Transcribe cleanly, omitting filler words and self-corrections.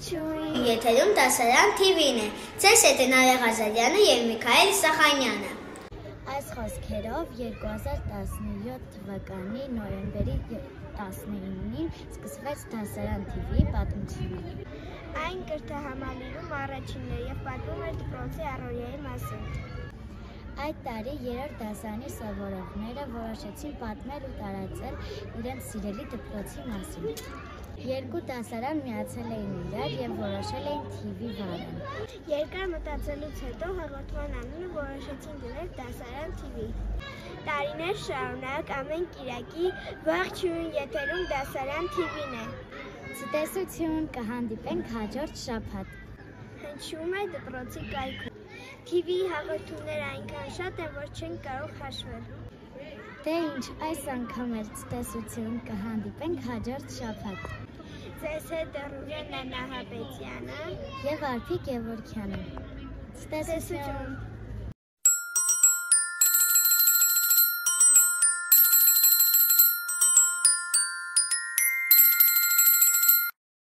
Տեսություն։ Եթերում դասարան TV-ն է։ Ձեզ հետ են Արեղ Ազարյանը եւ Միքայել Սախանյանը։ Այս խոսքերով 2017 թվականի նոյեմբերի 19-ին սկսվեց դասարան TV-ի պատմությունը։ Այն կրթահամալիրում առաջինն է եւ պատմում է դպրոցի առօրյայի մասին։ Այդ տարի 3-րդ դասարանի սովորողները որոշեցին պատմել ու տարածել իրենց սիրելի դպրոցի մասին։ Երկու դասարան միացել էին իրար եւ որոշել էին TV վարել։ Երկար մտածելուց հետո հաղորդման անունը որոշեցին դնել դասարան TV։ Տարիներ շարունակ ամեն կիրակի ողջույն եթերում դասարան TV-ն է։ Ցտեսություն, կհանդիպենք հաջորդ շաբաթ։ Հնչում է դպրոցի կայքում։ TV-ի հաղորդումները այնքան շատ են, որ չեն կարող հաշվել։ Դե ինչ, այս անգամ էլ ցտեսություն, կհանդիպենք հաջորդ շաբաթ։ Ձեզ հետ Ռուժան Նահապետյանը եւ Արփիկ Գևորգյանը։ Ցտեսություն։